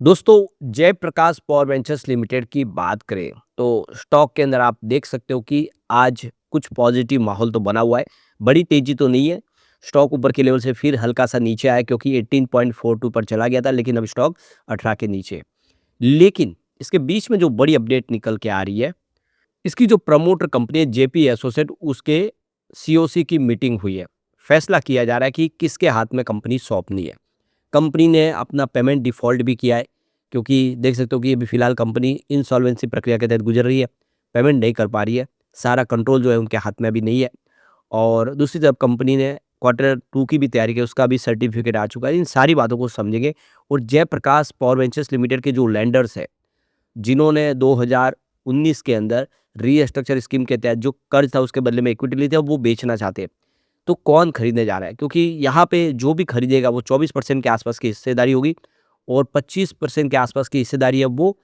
दोस्तों, Jayaprakash power ventures limited की बात करें तो स्टॉक के अंदर आप देख सकते हो कि आज कुछ पॉजिटिव माहौल तो बना हुआ है। बड़ी तेजी तो नहीं है। स्टॉक ऊपर के लेवल से फिर हल्का सा नीचे आया क्योंकि 18.42 पर चला गया था, लेकिन अब स्टॉक 18 के नीचे है। लेकिन इसके बीच में जो बड़ी अपडेट निकल के आ रही है, इसकी जो प्रमोटर कंपनी है जेपी एसोसिएट, उसके सीओसी की मीटिंग हुई है। फैसला किया जा रहा है कि किसके हाथ में कंपनी सौंपनी है। कंपनी ने अपना पेमेंट डिफ़ॉल्ट भी किया है, क्योंकि देख सकते हो कि अभी फ़िलहाल कंपनी इंसॉल्वेंसी प्रक्रिया के तहत गुज़र रही है, पेमेंट नहीं कर पा रही है, सारा कंट्रोल जो है उनके हाथ में अभी नहीं है। और दूसरी तरफ कंपनी ने क्वार्टर 2 की भी तैयारी की, उसका भी सर्टिफ़िकेट आ चुका है। इन सारी बातों को समझेंगे। और जयप्रकाश पावर वेंचर्स लिमिटेड के जो लेंडर्स हैं, जिन्होंने 2019 के अंदर रीस्ट्रक्चर स्कीम के तहत जो कर्ज था उसके बदले में इक्विटी ली थी, अब वो बेचना चाहते हैं। तो कौन खरीदने जा रहा है? क्योंकि यहाँ पे जो भी खरीदेगा वो 24% के आसपास की हिस्सेदारी होगी, और 25% के आसपास की हिस्सेदारी है वो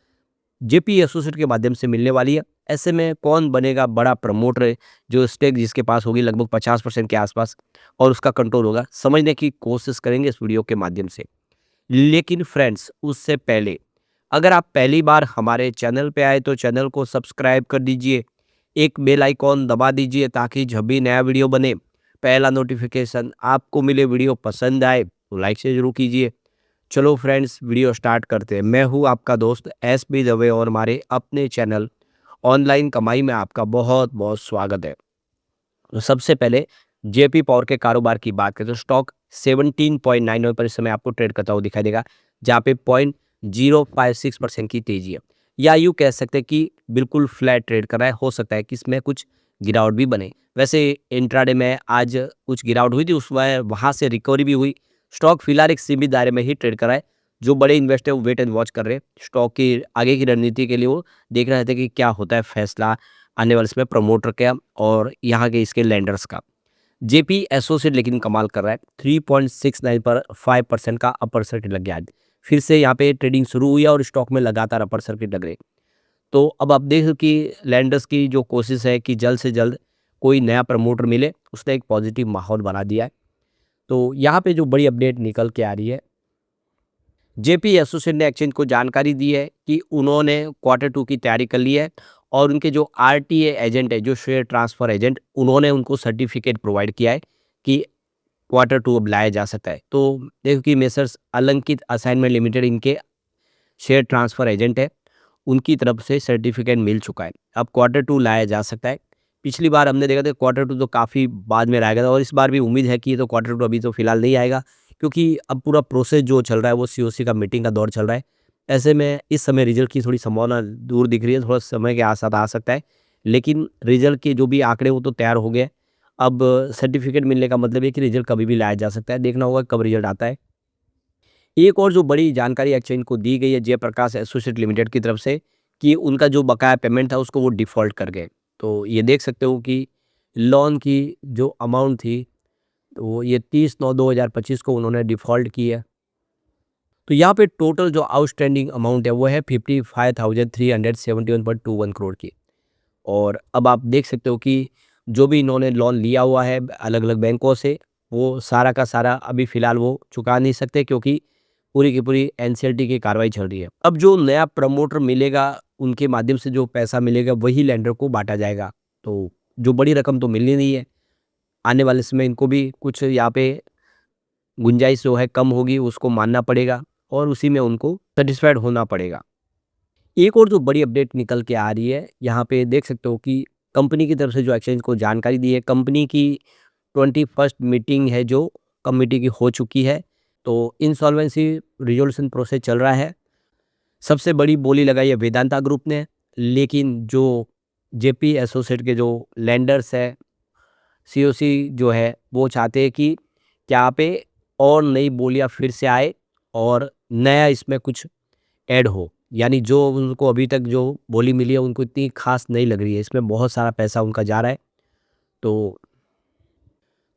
जेपी एसोसिएट के माध्यम से मिलने वाली है। ऐसे में कौन बनेगा बड़ा प्रमोटर, जो स्टेक जिसके पास होगी लगभग 50% के आसपास और उसका कंट्रोल होगा, समझने की कोशिश करेंगे इस वीडियो के माध्यम से। लेकिन फ्रेंड्स, उससे पहले अगर आप पहली बार हमारे चैनल पे आए तो चैनल को सब्सक्राइब कर दीजिए, एक बेल आइकॉन दबा दीजिए ताकि जब भी नया वीडियो बने पहला नोटिफिकेशन आपको मिले। वीडियो पसंद आए तो लाइक से जरूर कीजिए। चलो फ्रेंड्स, वीडियो स्टार्ट करते हैं। मैं हूँ आपका दोस्त एस बी दवे और हमारे अपने चैनल ऑनलाइन कमाई में आपका बहुत बहुत स्वागत है। तो सबसे पहले जेपी पावर के कारोबार की बात करें तो स्टॉक 17.99 पर इस समय आपको ट्रेड करता हुआ दिखाई देगा, जहाँ पे 0.056% की तेजी है। या यूँ कह सकते हैं कि बिल्कुल फ्लैट ट्रेड कर रहा है। हो सकता है कि इसमें कुछ गिरावट भी बने। वैसे इंट्राडे में आज कुछ गिरावट हुई थी, उसमें वहाँ से रिकवरी भी हुई। स्टॉक फिलहाल एक सीमित दायरे में ही ट्रेड कर रहा है। जो बड़े इन्वेस्टर वो वेट एंड वॉच कर रहे हैं। स्टॉक की आगे की रणनीति के लिए वो देख रहे थे कि क्या होता है फैसला आने वाले इसमें प्रमोटर का और यहाँ के इसके लेंडर्स का। जेपी एसोसिएट लेकिन कमाल कर रहा है, 3.69 पर 5% का अपर सर्किट लग गया आज। फिर से यहाँ पे ट्रेडिंग शुरू हुई है और स्टॉक में लगातार अपर सर्किट लग रहे। तो अब आप देख कि लैंडर्स की जो कोशिश है कि जल्द से जल्द कोई नया प्रमोटर मिले, उसने एक पॉजिटिव माहौल बना दिया है। तो यहाँ पे जो बड़ी अपडेट निकल के आ रही है, जेपी एसोसिएट ने एक्सचेंज को जानकारी दी है कि उन्होंने क्वार्टर 2 की तैयारी कर ली है, और उनके जो आरटीए एजेंट है, जो शेयर ट्रांसफ़र एजेंट, उन्होंने उनको सर्टिफिकेट प्रोवाइड किया है कि क्वार्टर 2 अब लाया जा सकता है। तो देखो कि मेसर्स अलंकित असाइनमेंट लिमिटेड इनके शेयर ट्रांसफ़र एजेंट है, उनकी तरफ से सर्टिफिकेट मिल चुका है। अब क्वार्टर 2 लाया जा सकता है। पिछली बार हमने देखा था क्वार्टर 2 तो काफ़ी बाद में लाया गया था, और इस बार भी उम्मीद है कि ये तो क्वार्टर 2 अभी तो फिलहाल नहीं आएगा, क्योंकि अब पूरा प्रोसेस जो चल रहा है वो सीओसी का मीटिंग का दौर चल रहा है। ऐसे में इस समय रिजल्ट की थोड़ी संभावना दूर दिख रही है, थोड़ा समय के साथ आ सकता है। लेकिन रिजल्ट के जो भी आंकड़े वो तो तैयार हो गए। अब सर्टिफिकेट मिलने का मतलब है कि रिजल्ट कभी भी लाया जा सकता है। देखना होगा कब रिजल्ट आता है। एक और जो बड़ी जानकारी एक्सचेंज को दी गई है जयप्रकाश एसोसिएट लिमिटेड की तरफ से, कि उनका जो बकाया पेमेंट था उसको वो डिफ़ॉल्ट कर गए। तो ये देख सकते हो कि लोन की जो अमाउंट थी, तो ये 30/9/2025 को उन्होंने डिफ़ॉल्ट की है। तो यहाँ पे टोटल जो आउटस्टैंडिंग अमाउंट है वो है 55,371.21 करोड़ की। और अब आप देख सकते हो कि जो भी इन्होंने लोन लिया हुआ है अलग-अलग बैंकों से, वो सारा का सारा अभी फ़िलहाल वो चुका नहीं सकते, क्योंकि पूरी की पूरी एनसीएलटी की कार्रवाई चल रही है। अब जो नया प्रमोटर मिलेगा, उनके माध्यम से जो पैसा मिलेगा वही लेंडर को बाँटा जाएगा। तो जो बड़ी रकम तो मिलनी नहीं है। आने वाले समय इनको भी कुछ यहाँ पे गुंजाइश जो है कम होगी, उसको मानना पड़ेगा, और उसी में उनको सैटिस्फाइड होना पड़ेगा। एक और जो बड़ी अपडेट निकल के आ रही है, यहाँ पे देख सकते हो कि कंपनी की तरफ से जो एक्सचेंज को जानकारी दी है, कंपनी की 21st मीटिंग है जो कमिटी की हो चुकी है। तो इंसॉल्वेंसी रिज़ॉल्यूशन प्रोसेस चल रहा है। सबसे बड़ी बोली लगाई है वेदांता ग्रुप ने, लेकिन जो जेपी एसोसिएट के जो लेंडर्स है, सीओसी जो है, वो चाहते हैं कि क्या पे और नई बोलियाँ फिर से आए और नया इसमें कुछ ऐड हो। यानी जो उनको अभी तक जो बोली मिली है उनको इतनी खास नहीं लग रही है, इसमें बहुत सारा पैसा उनका जा रहा है।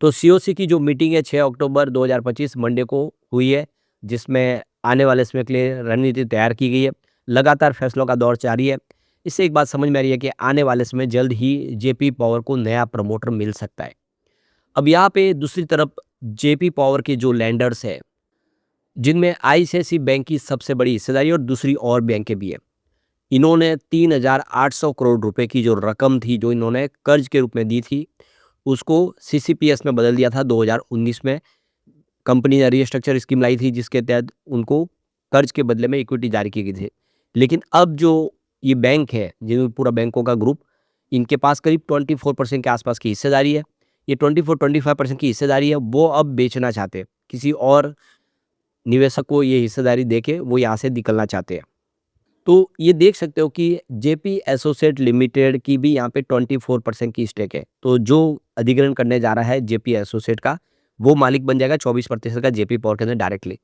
तो सीओसी की जो मीटिंग है 6 अक्टूबर 2025 मंडे को हुई है, जिसमें आने वाले समय के लिए रणनीति तैयार की गई है। लगातार फैसलों का दौर जारी है। इससे एक बात समझ में आ रही है कि आने वाले समय जल्द ही जेपी पावर को नया प्रमोटर मिल सकता है। अब यहाँ पे दूसरी तरफ जेपी पावर के जो लैंडर्स है, जिनमें आईसीआईसीआई बैंक की सबसे बड़ी हिस्सेदारी और दूसरी और बैंकें भी है। इन्होंने 3,800 करोड़ रुपए की जो रकम थी, जो इन्होंने कर्ज के रूप में दी थी, उसको सीसीपीएस में बदल दिया था 2019 में। कंपनी ने रीस्ट्रक्चर स्कीम लाई थी जिसके तहत उनको कर्ज के बदले में इक्विटी जारी की गई थी। लेकिन अब जो ये बैंक है, जो पूरा बैंकों का ग्रुप, इनके पास करीब 24% के आसपास की हिस्सेदारी है। ये 24-25% की हिस्सेदारी है, वो अब बेचना चाहते हैं। किसी और निवेशक को ये हिस्सेदारी देके वो यहाँ से निकलना चाहते हैं। तो ये देख सकते हो कि जेपी एसोसिएट लिमिटेड की भी यहाँ पे 24% की स्टेक है। तो जो अधिग्रहण करने जा रहा है जेपी एसोसिएट का, वो मालिक बन जाएगा 24% का जेपी पावर के अंदर डायरेक्टली।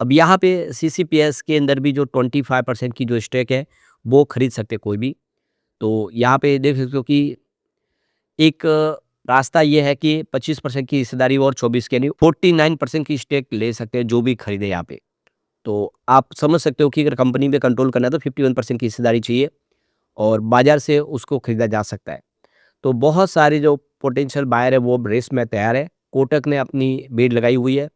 अब यहाँ पे सीसीपीएस के अंदर भी जो 25% की जो स्टेक है, वो खरीद सकते हैं कोई भी। तो यहाँ पे देख सकते हो कि एक रास्ता ये है कि 25% की हिस्सेदारी और 24 की यानी 49% की स्टेक ले सकते हैं जो भी खरीदे यहाँ पे। तो आप समझ सकते हो कि अगर कंपनी पे कंट्रोल करना है तो 51% की हिस्सेदारी चाहिए और बाजार से उसको खरीदा जा सकता है। तो बहुत सारे जो पोटेंशियल बायर है वो अब रेस में तैयार है। कोटक ने अपनी बिड लगाई हुई है।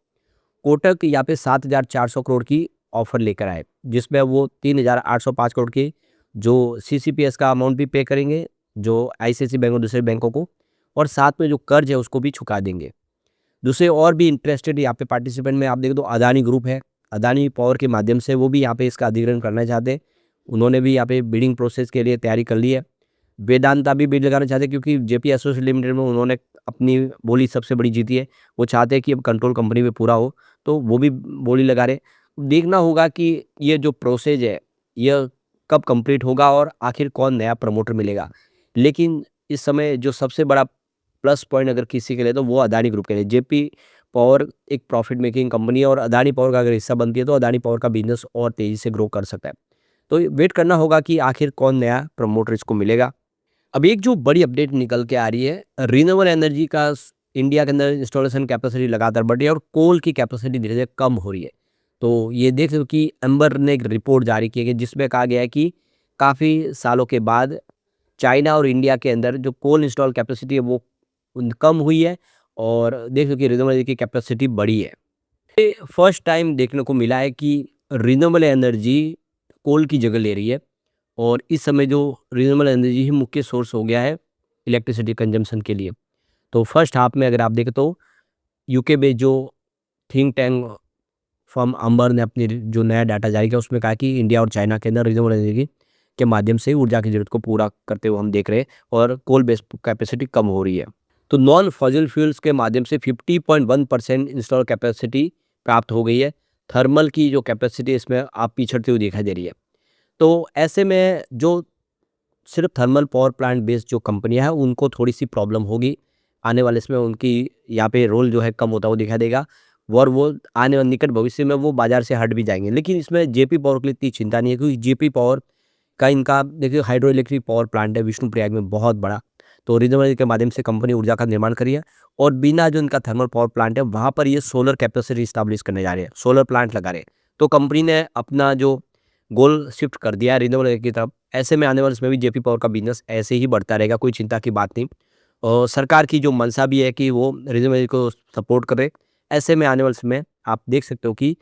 कोटक यहाँ पे 7,400 करोड़ की ऑफर लेकर आए, जिसमें वो 3,805 करोड़ की जो सीसीपीएस का अमाउंट भी पे करेंगे, जो आईसीआईसीआई बैंक और दूसरे बैंकों को, और साथ में जो कर्ज है उसको भी चुका देंगे। दूसरे और भी इंटरेस्टेड यहाँ पे पार्टिसिपेंट में आप देखें तो अदानी ग्रुप है। अदानी पावर के माध्यम से वो भी यहाँ पे इसका अधिग्रहण करना चाहते हैं। उन्होंने भी यहाँ पे बिडिंग प्रोसेस के लिए तैयारी कर ली है। वेदांता भी बिड लगाना चाहते हैं क्योंकि जेपी एसोसिएट लिमिटेड में उन्होंने अपनी बोली सबसे बड़ी जीती है। वो चाहते हैं कि अब कंट्रोल कंपनी में पूरा हो, तो वो भी बोली लगा रहे। देखना होगा कि ये जो प्रोसेस है, यह कब कंप्लीट होगा और आखिर कौन नया प्रमोटर मिलेगा। लेकिन इस समय जो सबसे बड़ा प्लस पॉइंट अगर किसी के लिए तो वो अदानी ग्रुप के लिए। जेपी पावर एक प्रॉफिट मेकिंग कंपनी है और अदानी पावर का अगर हिस्सा बनती है तो अदानी पावर का बिजनेस और तेज़ी से ग्रो कर सकता है। तो वेट करना होगा कि आखिर कौन नया प्रमोटर इसको मिलेगा। अब एक जो बड़ी अपडेट निकल के आ रही है, रिन्यूएबल एनर्जी का इंडिया के अंदर इंस्टॉलेशन कैपेसिटी लगातार बढ़ रही है और कोल की कैपेसिटी धीरे धीरे कम हो रही है। तो ये देख सकते हो कि एम्बर ने एक रिपोर्ट जारी की है जिसमें कहा गया है कि काफ़ी सालों के बाद चाइना और इंडिया के अंदर जो कोल इंस्टॉल कैपेसिटी है वो कम हुई है और देख सकते हो कि रिन्यूएबल एनर्जी की कैपेसिटी बढ़ी है। ये फर्स्ट टाइम देखने को मिला है कि रिन्यूएबल एनर्जी कोल की जगह ले रही है और इस समय जो रिन्यूएबल एनर्जी ही मुख्य सोर्स हो गया है इलेक्ट्रिसिटी कंजम्पशन के लिए। तो फर्स्ट हाफ में अगर आप देखें तो यूके में जो थिंक टैंक फर्म अम्बर ने अपनी जो नया डाटा जारी किया उसमें कहा कि इंडिया और चाइना के अंदर रिन्यूएबल एनर्जी के माध्यम से ऊर्जा की जरूरत को पूरा करते हुए हम देख रहे हैं और कोल बेस्ड कैपेसिटी कम हो रही है। तो नॉन फॉसिल फ्यूल्स के माध्यम से 50.1% इंस्टॉल कैपेसिटी प्राप्त हो गई है। थर्मल की जो कैपेसिटी इसमें आप पिछड़ती हुई दिखाई दे रही है। तो ऐसे में जो सिर्फ थर्मल पावर प्लांट बेस्ड जो कंपनियां हैं उनको थोड़ी सी प्रॉब्लम होगी। आने वाले इसमें उनकी यहाँ पे रोल जो है कम होता हुआ दिखाई देगा और वो आने वाले निकट भविष्य में वो बाजार से हट भी जाएंगे। लेकिन इसमें जेपी पावर के लिए इतनी चिंता नहीं है क्योंकि जेपी पावर का इनका देखिए हाइड्रो इलेक्ट्रिक पावर प्लांट है विष्णुप्रयाग में बहुत बड़ा। तो रिन्यूएबल के माध्यम से कंपनी ऊर्जा का निर्माण करी है और बिना जो इनका थर्मल पावर प्लांट है वहाँ पर ये सोलर कैपेसिटी स्टैब्लिश करने जा रहे हैं, सोलर प्लांट लगा रहे हैं। तो कंपनी ने अपना जो गोल शिफ्ट कर दिया है रिन्यूएबल की तरफ। ऐसे में आने वाले इसमें भी जेपी पावर का बिजनेस ऐसे ही बढ़ता रहेगा, कोई चिंता की बात नहीं। और सरकार की जो मंशा भी है कि वो रिन्यूएबल को सपोर्ट करे। ऐसे में आने वाले समय आप देख सकते हो कि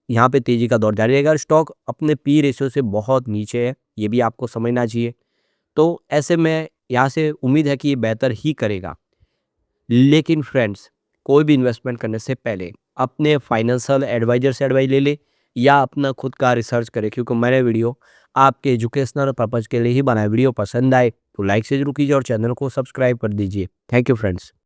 यहाँ पे तेजी का दौर जारी रहेगा। स्टॉक अपने पी रेशियो से बहुत नीचे है, ये भी आपको समझना चाहिए। तो ऐसे में यहाँ से उम्मीद है कि ये बेहतर ही करेगा। लेकिन फ्रेंड्स, कोई भी इन्वेस्टमेंट करने से पहले अपने फाइनेंशियल एडवाइजर से एडवाइस ले ले या अपना खुद का रिसर्च करें क्योंकि मैंने वीडियो आपके एजुकेशनल पर्पज़ के लिए ही बनाया। वीडियो पसंद आए तो लाइक से जरूर कीजिए और चैनल को सब्सक्राइब कर दीजिए। Thank you friends.